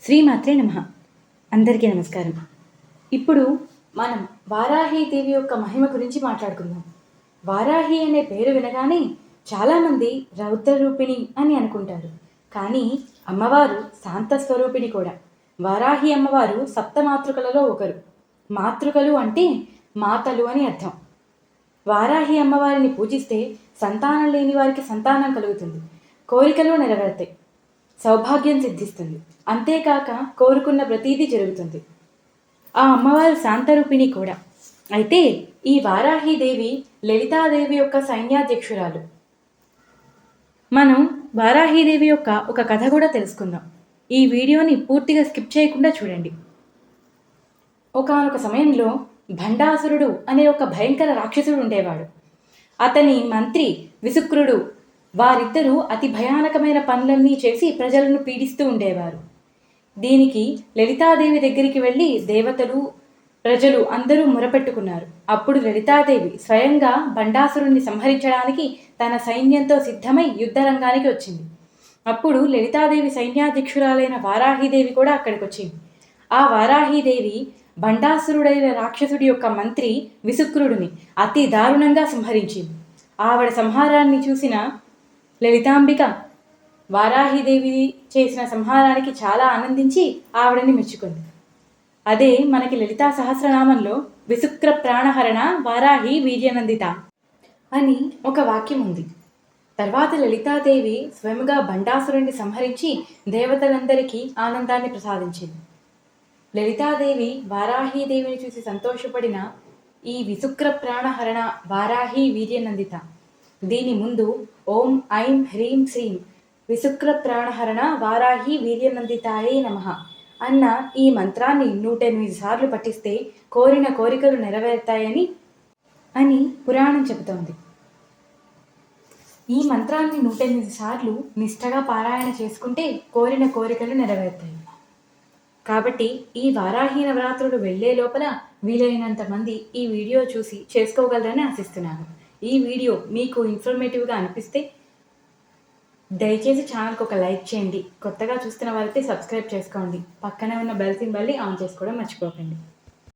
శ్రీమాత్రే నమః. అందరికీ నమస్కారం. ఇప్పుడు మనం వారాహీదేవి యొక్క మహిమ గురించి మాట్లాడుకుందాం. వారాహి అనే పేరు వినగానే చాలామంది రౌద్ర రూపిణి అని అనుకుంటారు. కానీ అమ్మవారు శాంత స్వరూపిణి కూడా. వారాహి అమ్మవారు సప్తమాతృకలలో ఒకరు. మాతృకలు అంటే మాతలు అని అర్థం. వారాహి అమ్మవారిని పూజిస్తే సంతానం లేని వారికి సంతానం కలుగుతుంది, కోరికలు నెరవేరుతాయి, సౌభాగ్యం సిద్ధిస్తుంది. అంతేకాక కోరుకున్న ప్రతీదీ జరుగుతుంది. ఆ అమ్మవారు శాంతరూపిణి కూడా. అయితే ఈ వారాహీదేవి లలితాదేవి యొక్క సైన్యాధ్యక్షురాలు. మనం వారాహీదేవి యొక్క ఒక కథ కూడా తెలుసుకుందాం. ఈ వీడియోని పూర్తిగా స్కిప్ చేయకుండా చూడండి. ఒకానొక సమయంలో భండాసురుడు అనే ఒక భయంకర రాక్షసుడు ఉండేవాడు. అతని మంత్రి విసుక్రుడు. వారిద్దరూ అతి భయానకమైన పనులన్నీ చేసి ప్రజలను పీడిస్తూ ఉండేవారు. దీనికి లలితాదేవి దగ్గరికి వెళ్ళి దేవతలు ప్రజలు అందరూ మొరపెట్టుకున్నారు. అప్పుడు లలితాదేవి స్వయంగా భండాసురుణ్ణి సంహరించడానికి తన సైన్యంతో సిద్ధమై యుద్ధరంగానికి వచ్చింది. అప్పుడు లలితాదేవి సైన్యాధ్యక్షురాలైన వారాహీదేవి కూడా అక్కడికి వచ్చింది. ఆ వారాహీదేవి భండాసురుడైన రాక్షసుడి యొక్క మంత్రి విసుక్రుడిని అతి దారుణంగా సంహరించింది. ఆవిడ సంహారాన్ని చూసిన లలితాంబిక వారాహీదేవి చేసిన సంహారానికి చాలా ఆనందించి ఆవిడని మెచ్చుకుంది. అదే మనకి లలితా సహస్రనామంలో విసుక్ర ప్రాణహరణ వారాహి వీర్యనందిత అని ఒక వాక్యం ఉంది. తర్వాత లలితాదేవి స్వయంగా భండాసురుణ్ణి సంహరించి దేవతలందరికీ ఆనందాన్ని ప్రసాదించింది. లలితాదేవి వారాహీదేవిని చూసి సంతోషపడిన ఈ విసుక్ర ప్రాణహరణ వారాహి వీర్యనందిత దీని ముందు ఓం ఐం హ్రీం శ్రీం విసుక్ర ప్రాణహరణ వారాహి వీర్యనందితాయే నమః అన్న ఈ మంత్రాన్ని 108 సార్లు పఠిస్తే కోరిన కోరికలు నెరవేరుతాయని పురాణం చెబుతోంది. ఈ మంత్రాన్ని 108 సార్లు నిష్టగా పారాయణ చేసుకుంటే కోరిన కోరికలు నెరవేరుతాయి. కాబట్టి ఈ వారాహి నవరాత్రులు వెళ్లే లోపల వీలైనంత మంది ఈ వీడియో చూసి చేసుకోగలరని ఆశిస్తున్నాను. ఈ వీడియో మీకు ఇన్ఫర్మేటివ్గా అనిపిస్తే దయచేసి ఛానల్కి ఒక లైక్ చేయండి. కొత్తగా చూస్తున్న వారైతే సబ్స్క్రైబ్ చేసుకోండి. పక్కనే ఉన్న బెల్ సింబల్ని ఆన్ చేసుకోవడం మర్చిపోకండి.